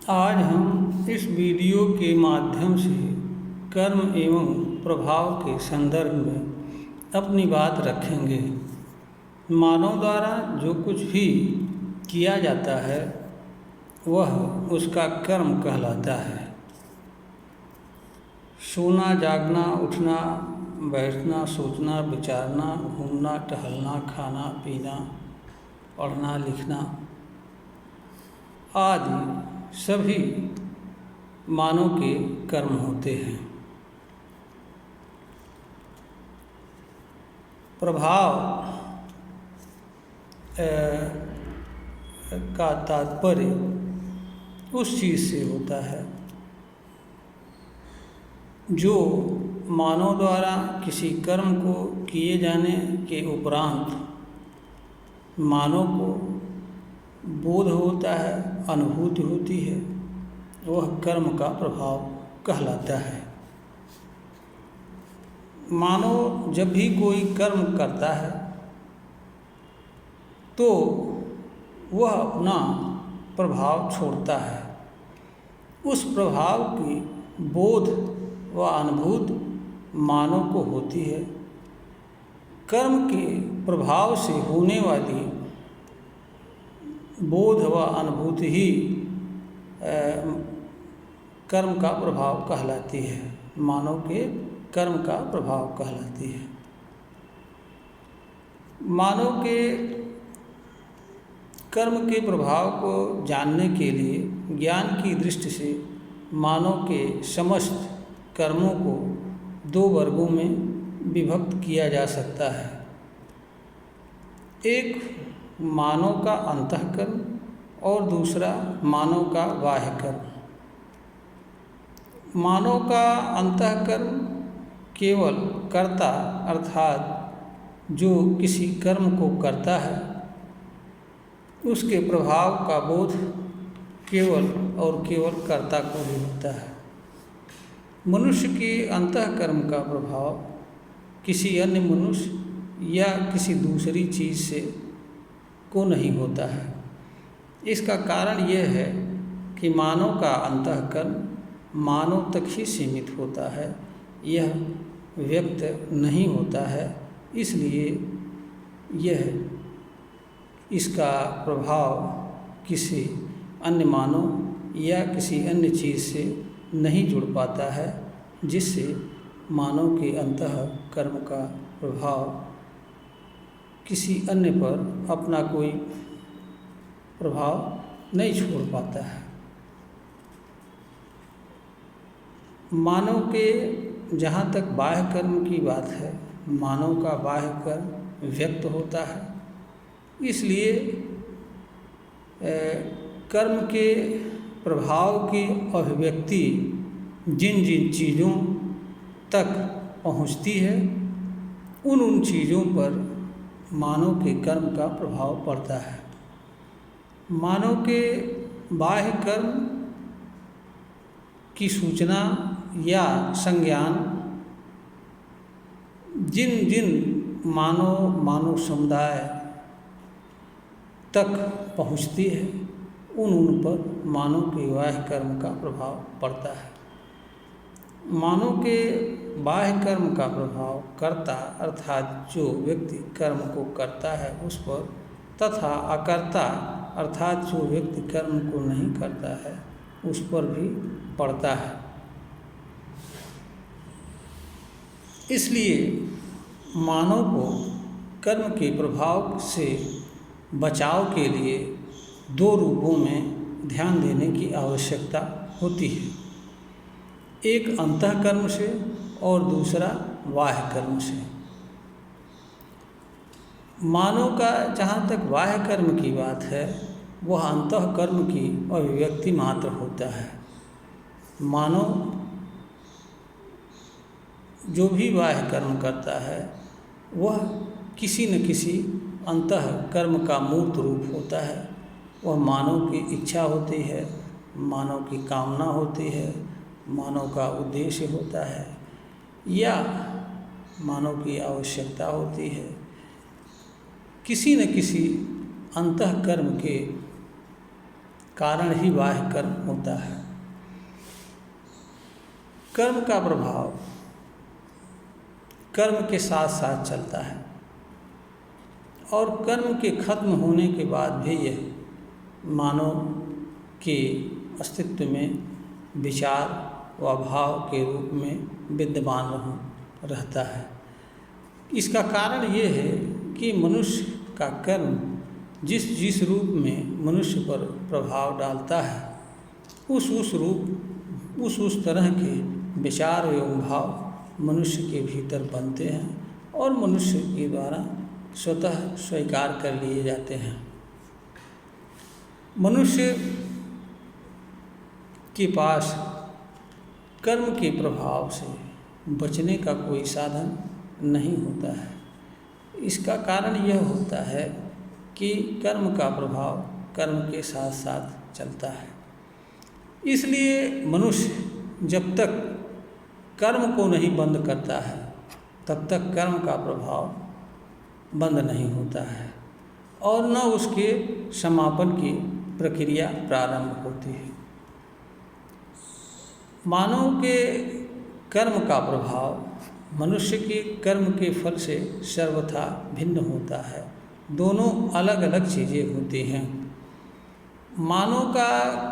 आज हम इस वीडियो के माध्यम से कर्म एवं प्रभाव के संदर्भ में अपनी बात रखेंगे। मानव द्वारा जो कुछ भी किया जाता है वह उसका कर्म कहलाता है। सोना, जागना, उठना, बैठना, सोचना, विचारना, घूमना, टहलना, खाना, पीना, पढ़ना, लिखना आदि सभी मानव के कर्म होते हैं। प्रभाव का तात्पर्य उस चीज़ से होता है जो मानव द्वारा किसी कर्म को किए जाने के उपरांत मानव को बोध होता है, अनुभूति होती है, वह कर्म का प्रभाव कहलाता है। मानव जब भी कोई कर्म करता है तो वह अपना प्रभाव छोड़ता है। उस प्रभाव की बोध व अनुभूति मानव को होती है। कर्म के प्रभाव से होने वाली बोध व अनुभूति ही कर्म का प्रभाव कहलाती है, मानव के कर्म का प्रभाव कहलाती है। मानव के कर्म के प्रभाव को जानने के लिए ज्ञान की दृष्टि से मानव के समस्त कर्मों को दो वर्गों में विभक्त किया जा सकता है। एक मानव का अंतःकर्म और दूसरा मानव का बाह्य कर्म। मानव का अंतःकर्म केवल कर्ता अर्थात जो किसी कर्म को करता है उसके प्रभाव का बोध केवल और केवल कर्ता को ही होता है। मनुष्य के अंतःकर्म का प्रभाव किसी अन्य मनुष्य या किसी दूसरी चीज़ से को नहीं होता है। इसका कारण यह है कि मानव का अंतःकर्म मानव तक ही सीमित होता है, यह व्यक्त नहीं होता है। इसलिए इसका प्रभाव किसी अन्य मानव या किसी अन्य चीज़ से नहीं जुड़ पाता है, जिससे मानव के अंतःकर्म का प्रभाव किसी अन्य पर अपना कोई प्रभाव नहीं छोड़ पाता है। मानव के जहाँ तक बाह्य कर्म की बात है, मानव का बाह्य कर्म व्यक्त होता है। इसलिए कर्म के प्रभाव की अभिव्यक्ति जिन जिन चीज़ों तक पहुँचती है उन चीज़ों पर मानव के कर्म का प्रभाव पड़ता है। मानव के बाह्य कर्म की सूचना या संज्ञान जिन जिन मानव समुदाय तक पहुँचती है उन पर मानव के बाह्य कर्म का प्रभाव पड़ता है। मानव के बाह्य कर्म का प्रभाव कर्ता अर्थात जो व्यक्ति कर्म को करता है उस पर तथा अकर्ता अर्थात जो व्यक्ति कर्म को नहीं करता है उस पर भी पड़ता है। इसलिए मानव को कर्म के प्रभाव से बचाव के लिए दो रूपों में ध्यान देने की आवश्यकता होती है, एक अंतःकर्म से और दूसरा बाह्य कर्म से। मानव का जहाँ तक बाह्य कर्म की बात है वह अंतःकर्म की अभिव्यक्ति मात्र होता है। मानव जो भी बाह्य कर्म करता है वह किसी न किसी अंतःकर्म का मूर्त रूप होता है। वह मानव की इच्छा होती है, मानव की कामना होती है, मानव का उद्देश्य होता है या मानव की आवश्यकता होती है। किसी न किसी अंतःकर्म के कारण ही बाह्य कर्म होता है। कर्म का प्रभाव कर्म के साथ साथ चलता है और कर्म के खत्म होने के बाद भी यह मानव के अस्तित्व में विचार व भाव के रूप में विद्यमान रहता है। इसका कारण ये है कि मनुष्य का कर्म जिस जिस रूप में मनुष्य पर प्रभाव डालता है उस तरह के विचार एवं भाव मनुष्य के भीतर बनते हैं और मनुष्य के द्वारा स्वतः स्वीकार कर लिए जाते हैं। मनुष्य के पास कर्म के प्रभाव से बचने का कोई साधन नहीं होता है। इसका कारण यह होता है कि कर्म का प्रभाव कर्म के साथ साथ चलता है। इसलिए मनुष्य जब तक कर्म को नहीं बंद करता है तब तक कर्म का प्रभाव बंद नहीं होता है और न उसके समापन की प्रक्रिया प्रारंभ होती है। मानव के कर्म का प्रभाव मनुष्य के कर्म के फल से सर्वथा भिन्न होता है। दोनों अलग अलग चीज़ें होती हैं। मानव का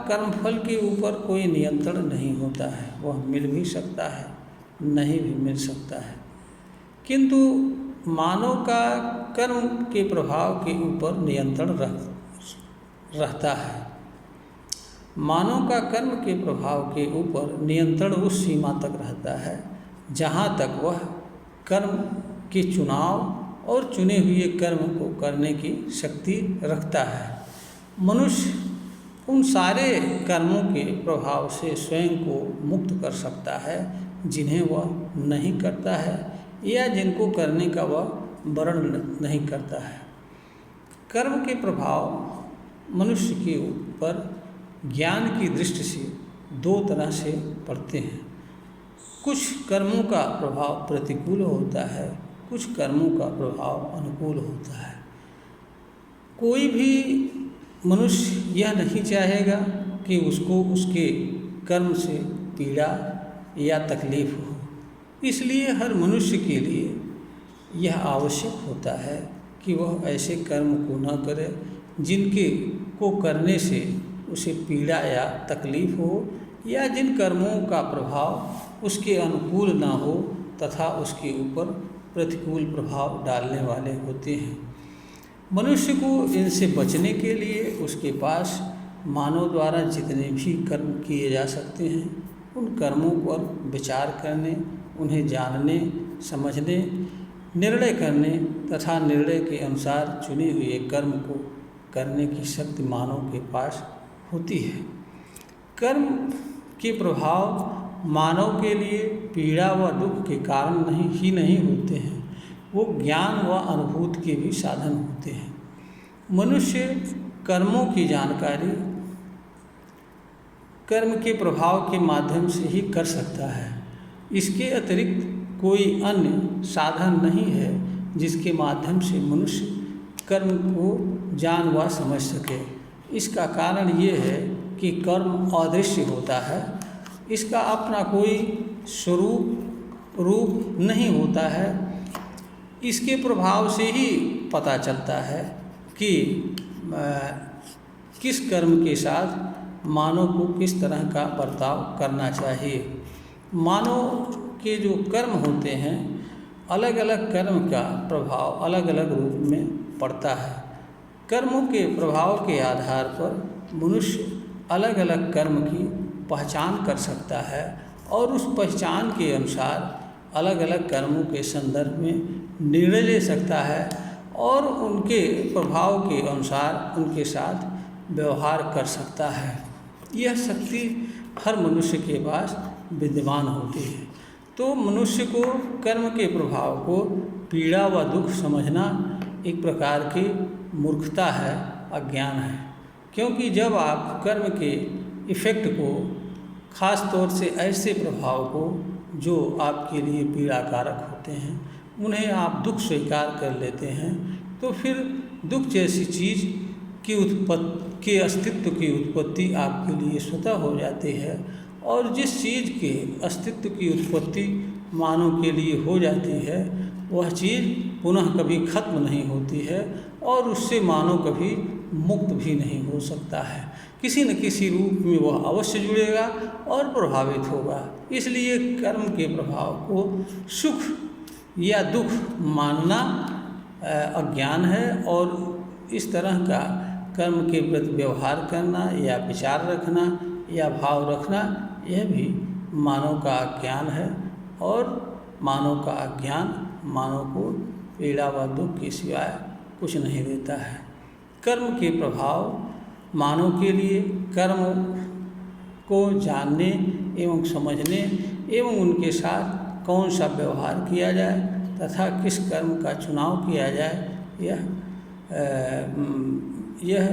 कर्मफल के ऊपर कोई नियंत्रण नहीं होता है। वह मिल भी सकता है, नहीं भी मिल सकता है, किंतु मानव का कर्म के प्रभाव के ऊपर नियंत्रण रहता है। मानव का कर्म के प्रभाव के ऊपर नियंत्रण उस सीमा तक रहता है जहाँ तक वह कर्म के चुनाव और चुने हुए कर्म को करने की शक्ति रखता है। मनुष्य उन सारे कर्मों के प्रभाव से स्वयं को मुक्त कर सकता है जिन्हें वह नहीं करता है या जिनको करने का वह वर्ण नहीं करता है। कर्म के प्रभाव मनुष्य के ऊपर ज्ञान की दृष्टि से दो तरह से पड़ते हैं। कुछ कर्मों का प्रभाव प्रतिकूल होता है, कुछ कर्मों का प्रभाव अनुकूल होता है। कोई भी मनुष्य यह नहीं चाहेगा कि उसको उसके कर्म से पीड़ा या तकलीफ हो। इसलिए हर मनुष्य के लिए यह आवश्यक होता है कि वह ऐसे कर्म को न करे जिनके को करने से उसे पीड़ा या तकलीफ हो या जिन कर्मों का प्रभाव उसके अनुकूल ना हो तथा उसके ऊपर प्रतिकूल प्रभाव डालने वाले होते हैं। मनुष्य को इनसे बचने के लिए उसके पास मानव द्वारा जितने भी कर्म किए जा सकते हैं उन कर्मों पर विचार करने, उन्हें जानने, समझने, निर्णय करने तथा निर्णय के अनुसार चुने हुए कर्म को करने की शक्ति मानव के पास होती है। कर्म के प्रभाव मानव के लिए पीड़ा व दुख के कारण नहीं होते हैं, वो ज्ञान व अनुभूति के भी साधन होते हैं। मनुष्य कर्मों की जानकारी कर्म के प्रभाव के माध्यम से ही कर सकता है। इसके अतिरिक्त कोई अन्य साधन नहीं है जिसके माध्यम से मनुष्य कर्म को जान व समझ सके। इसका कारण ये है कि कर्म अदृश्य होता है, इसका अपना कोई स्वरूप रूप नहीं होता है। इसके प्रभाव से ही पता चलता है कि किस कर्म के साथ मानव को किस तरह का बर्ताव करना चाहिए। मानव के जो कर्म होते हैं, अलग अलग कर्म का प्रभाव अलग अलग रूप में पड़ता है। कर्मों के प्रभाव के आधार पर मनुष्य अलग अलग कर्म की पहचान कर सकता है और उस पहचान के अनुसार अलग अलग कर्मों के संदर्भ में निर्णय ले सकता है और उनके प्रभाव के अनुसार उनके साथ व्यवहार कर सकता है। यह शक्ति हर मनुष्य के पास विद्यमान होती है। तो मनुष्य को कर्म के प्रभाव को पीड़ा व दुख समझना एक प्रकार की मूर्खता है, अज्ञान है। क्योंकि जब आप कर्म के इफ़ेक्ट को, ख़ास तौर से ऐसे प्रभाव को जो आपके लिए पीड़ाकारक होते हैं, उन्हें आप दुख स्वीकार कर लेते हैं, तो फिर दुख जैसी चीज़ की के अस्तित्व की उत्पत्ति आपके लिए स्वतः हो जाती है, और जिस चीज़ के अस्तित्व की उत्पत्ति मानव के लिए हो जाती है वह चीज़ पुनः कभी खत्म नहीं होती है और उससे मानव कभी मुक्त भी नहीं हो सकता है। किसी न किसी रूप में वह अवश्य जुड़ेगा और प्रभावित होगा। इसलिए कर्म के प्रभाव को सुख या दुख मानना अज्ञान है, और इस तरह का कर्म के प्रति व्यवहार करना या विचार रखना या भाव रखना यह भी मानव का अज्ञान है, और मानव का अज्ञान मानव को पीड़ा व दुख के सिवाय कुछ नहीं देता है। कर्म के प्रभाव मानव के लिए कर्म को जानने एवं समझने एवं उनके साथ कौन सा व्यवहार किया जाए तथा किस कर्म का चुनाव किया जाए यह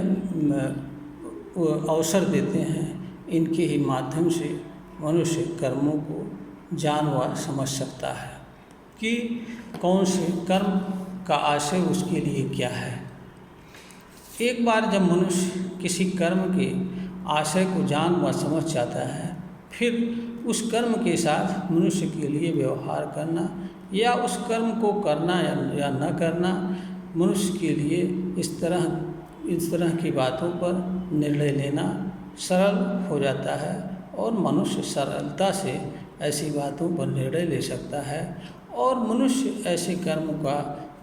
अवसर देते हैं। इनके ही माध्यम से मनुष्य कर्मों को जान व समझ सकता है कि कौन से कर्म का आशय उसके लिए क्या है। एक बार जब मनुष्य किसी कर्म के आशय को जान व समझ जाता है, फिर उस कर्म के साथ मनुष्य के लिए व्यवहार करना या उस कर्म को करना या न करना मनुष्य के लिए इस तरह की बातों पर निर्णय लेना सरल हो जाता है, और मनुष्य सरलता से ऐसी बातों पर निर्णय ले सकता है और मनुष्य ऐसे कर्म का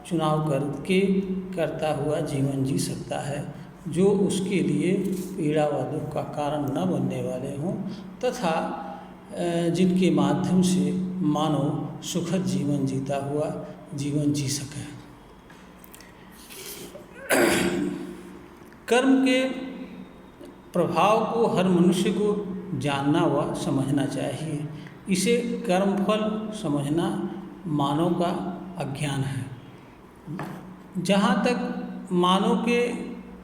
चुनाव करता हुआ जीवन जी सकता है जो उसके लिए पीड़ा व दुख का कारण न बनने वाले हों तथा जिनके माध्यम से मानव सुखद जीवन जीता हुआ जीवन जी सके। कर्म के प्रभाव को हर मनुष्य को जानना व समझना चाहिए। इसे कर्मफल समझना मानव का अज्ञान है। जहाँ तक मानव के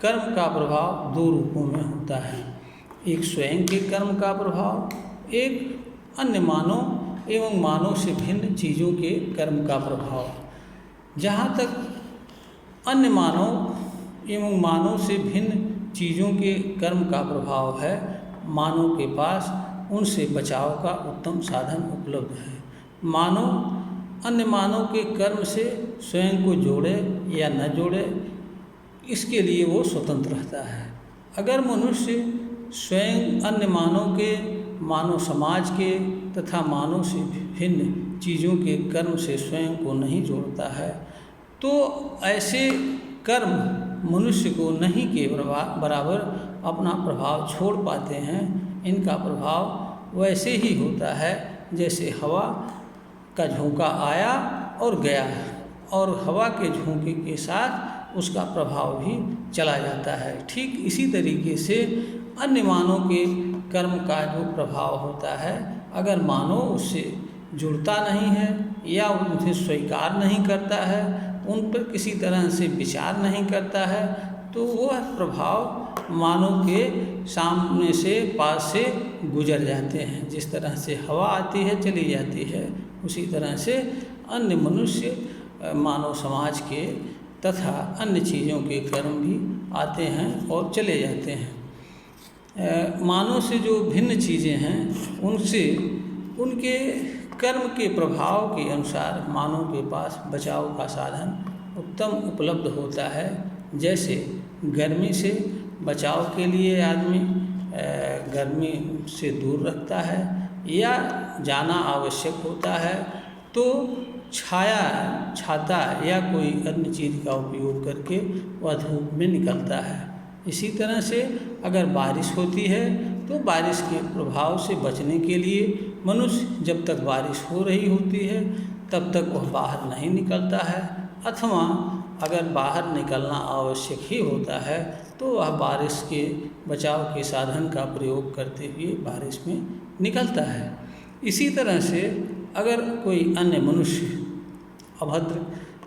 कर्म का प्रभाव दो रूपों में होता है, एक स्वयं के कर्म का प्रभाव, एक अन्य मानव एवं मानव से भिन्न चीज़ों के कर्म का प्रभाव। जहाँ तक अन्य मानव एवं मानव से भिन्न चीज़ों के कर्म का प्रभाव है, मानव के पास उनसे बचाव का उत्तम साधन उपलब्ध है। मानव अन्य मानव के कर्म से स्वयं को जोड़े या न जोड़े, इसके लिए वो स्वतंत्र रहता है। अगर मनुष्य स्वयं अन्य मानव के, मानव समाज के तथा मानव से भिन्न चीज़ों के कर्म से स्वयं को नहीं जोड़ता है, तो ऐसे कर्म मनुष्य को नहीं के बराबर अपना प्रभाव छोड़ पाते हैं। इनका प्रभाव वैसे ही होता है जैसे हवा का झोंका आया और गया, और हवा के झोंके के साथ उसका प्रभाव भी चला जाता है। ठीक इसी तरीके से अन्य मानव के कर्म का जो प्रभाव होता है, अगर मानव उससे जुड़ता नहीं है या उनसे स्वीकार नहीं करता है, उन पर किसी तरह से विचार नहीं करता है, तो वह प्रभाव मानव के सामने से पास से गुजर जाते हैं। जिस तरह से हवा आती है चली जाती है, उसी तरह से अन्य मनुष्य मानव समाज के तथा अन्य चीज़ों के कर्म भी आते हैं और चले जाते हैं। मानव से जो भिन्न चीज़ें हैं उनसे उनके कर्म के प्रभाव के अनुसार मानव के पास बचाव का साधन उत्तम उपलब्ध होता है। जैसे गर्मी से बचाव के लिए आदमी गर्मी से दूर रखता है या जाना आवश्यक होता है तो छाता या कोई अन्य चीज़ का उपयोग करके वह धूप में निकलता है। इसी तरह से अगर बारिश होती है तो बारिश के प्रभाव से बचने के लिए मनुष्य जब तक बारिश हो रही होती है तब तक वह बाहर नहीं निकलता है, अथवा अगर बाहर निकलना आवश्यक ही होता है तो वह बारिश के बचाव के साधन का प्रयोग करते हुए बारिश में निकलता है। इसी तरह से अगर कोई अन्य मनुष्य अभद्र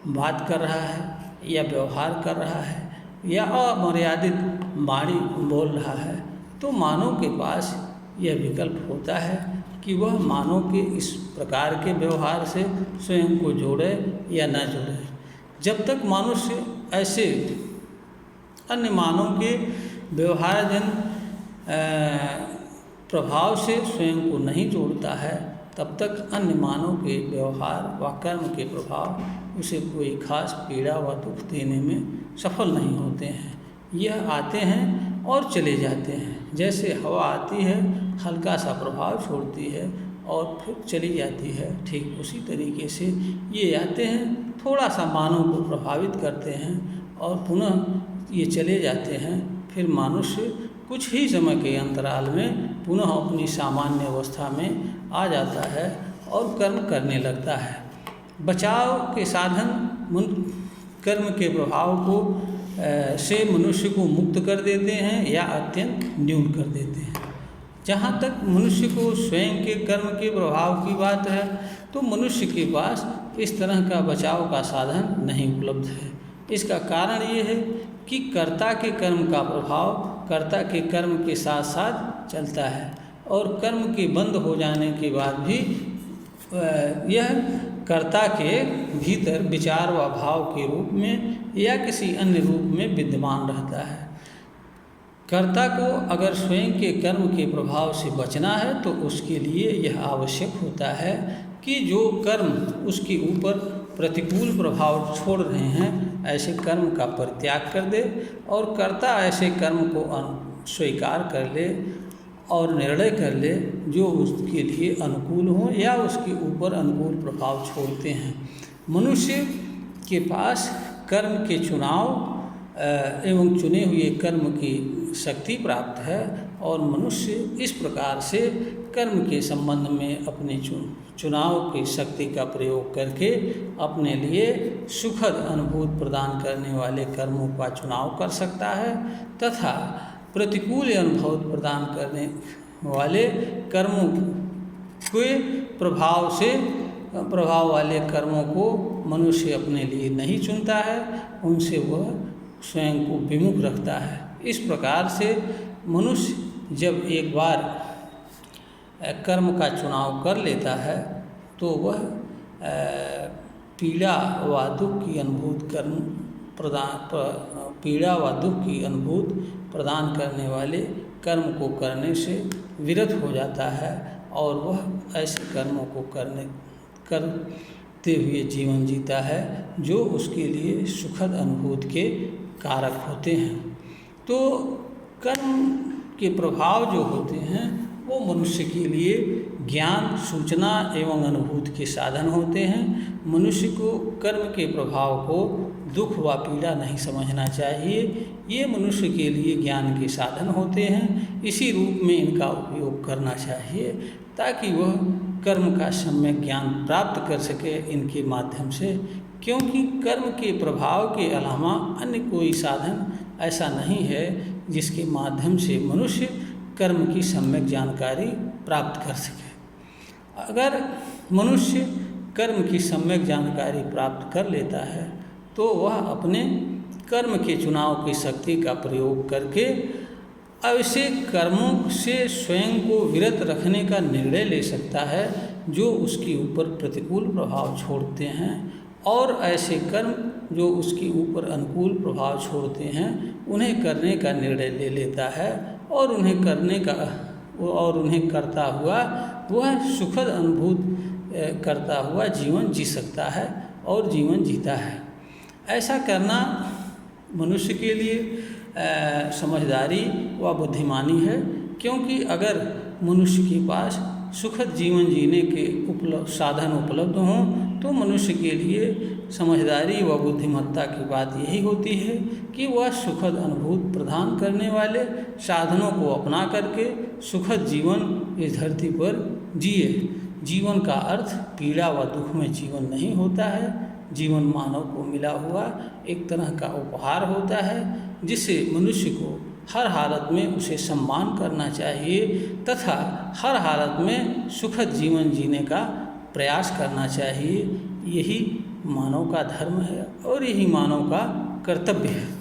बात कर रहा है या व्यवहार कर रहा है या अमर्यादित वाणी बोल रहा है तो मानव के पास यह विकल्प होता है कि वह मानव के इस प्रकार के व्यवहार से स्वयं को जोड़े या न जोड़े। जब तक मनुष्य ऐसे अन्य मानव के व्यवहारजन प्रभाव से स्वयं को नहीं जोड़ता है, तब तक अन्य मानव के व्यवहार व कर्म के प्रभाव उसे कोई खास पीड़ा व दुख देने में सफल नहीं होते हैं। यह आते हैं और चले जाते हैं, जैसे हवा आती है, हल्का सा प्रभाव छोड़ती है और फिर चली जाती है। ठीक उसी तरीके से ये आते हैं, थोड़ा सा मानव को प्रभावित करते हैं और पुनः ये चले जाते हैं। फिर मनुष्य कुछ ही समय के अंतराल में पुनः अपनी सामान्य अवस्था में आ जाता है और कर्म करने लगता है। बचाव के साधन कर्म के प्रभाव को से मनुष्य को मुक्त कर देते हैं या अत्यंत न्यून कर देते हैं। जहाँ तक मनुष्य को स्वयं के कर्म के प्रभाव की बात है, तो मनुष्य के पास इस तरह का बचाव का साधन नहीं उपलब्ध है। इसका कारण ये है कि कर्ता के कर्म का प्रभाव कर्ता के कर्म के साथ साथ चलता है और कर्म के बंद हो जाने के बाद भी यह कर्ता के भीतर विचार व भाव के रूप में या किसी अन्य रूप में विद्यमान रहता है। कर्ता को अगर स्वयं के कर्म के प्रभाव से बचना है तो उसके लिए यह आवश्यक होता है कि जो कर्म उसके ऊपर प्रतिकूल प्रभाव छोड़ रहे हैं, ऐसे कर्म का परित्याग कर दे और कर्ता ऐसे कर्म को स्वीकार कर ले और निर्णय कर ले जो उसके लिए अनुकूल हो या उसके ऊपर अनुकूल प्रभाव छोड़ते हैं। मनुष्य के पास कर्म के चुनाव एवं चुने हुए कर्म की शक्ति प्राप्त है और मनुष्य इस प्रकार से कर्म के संबंध में अपने चुनाव की शक्ति का प्रयोग करके अपने लिए सुखद अनुभूति प्रदान करने वाले कर्मों का चुनाव कर सकता है तथा प्रतिकूल अनुभव प्रदान करने वाले कर्मों के प्रभाव वाले कर्मों को मनुष्य अपने लिए नहीं चुनता है, उनसे वह स्वयं को विमुख रखता है। इस प्रकार से मनुष्य जब एक बार कर्म का चुनाव कर लेता है तो वह पीड़ा व दुख की अनुभूति प्रदान करने वाले कर्म को करने से विरत हो जाता है और वह ऐसे कर्मों को करते हुए जीवन जीता है जो उसके लिए सुखद अनुभूति के कारक होते हैं। तो कर्म के प्रभाव जो होते हैं वो मनुष्य के लिए ज्ञान, सूचना एवं अनुभूति के साधन होते हैं। मनुष्य को कर्म के प्रभाव को दुख व पीड़ा नहीं समझना चाहिए। ये मनुष्य के लिए ज्ञान के साधन होते हैं। इसी रूप में इनका उपयोग करना चाहिए ताकि वह कर्म का सम्यक ज्ञान प्राप्त कर सके इनके माध्यम से, क्योंकि कर्म के प्रभाव के अलावा अन्य कोई साधन ऐसा नहीं है जिसके माध्यम से मनुष्य कर्म की सम्यक जानकारी प्राप्त कर सके। अगर मनुष्य कर्म की सम्यक जानकारी प्राप्त कर लेता है तो वह अपने कर्म के चुनाव की शक्ति का प्रयोग करके ऐसे कर्मों से स्वयं को विरत रखने का निर्णय ले सकता है जो उसके ऊपर प्रतिकूल प्रभाव छोड़ते हैं, और ऐसे कर्म जो उसके ऊपर अनुकूल प्रभाव छोड़ते हैं उन्हें करने का निर्णय ले लेता है और उन्हें करता हुआ वह सुखद अनुभूति करता हुआ जीवन जी सकता है और जीवन जीता है। ऐसा करना मनुष्य के लिए समझदारी व बुद्धिमानी है, क्योंकि अगर मनुष्य के पास सुखद जीवन जीने के साधन उपलब्ध हों तो मनुष्य के लिए समझदारी व बुद्धिमत्ता की बात यही होती है कि वह सुखद अनुभूति प्रदान करने वाले साधनों को अपना करके सुखद जीवन इस धरती पर जिए। जीवन का अर्थ पीड़ा व दुख में जीवन नहीं होता है। जीवन मानव को मिला हुआ एक तरह का उपहार होता है जिसे मनुष्य को हर हालत में उसे सम्मान करना चाहिए तथा हर हालत में सुखद जीवन जीने का प्रयास करना चाहिए। यही मानव का धर्म है और यही मानव का कर्तव्य है।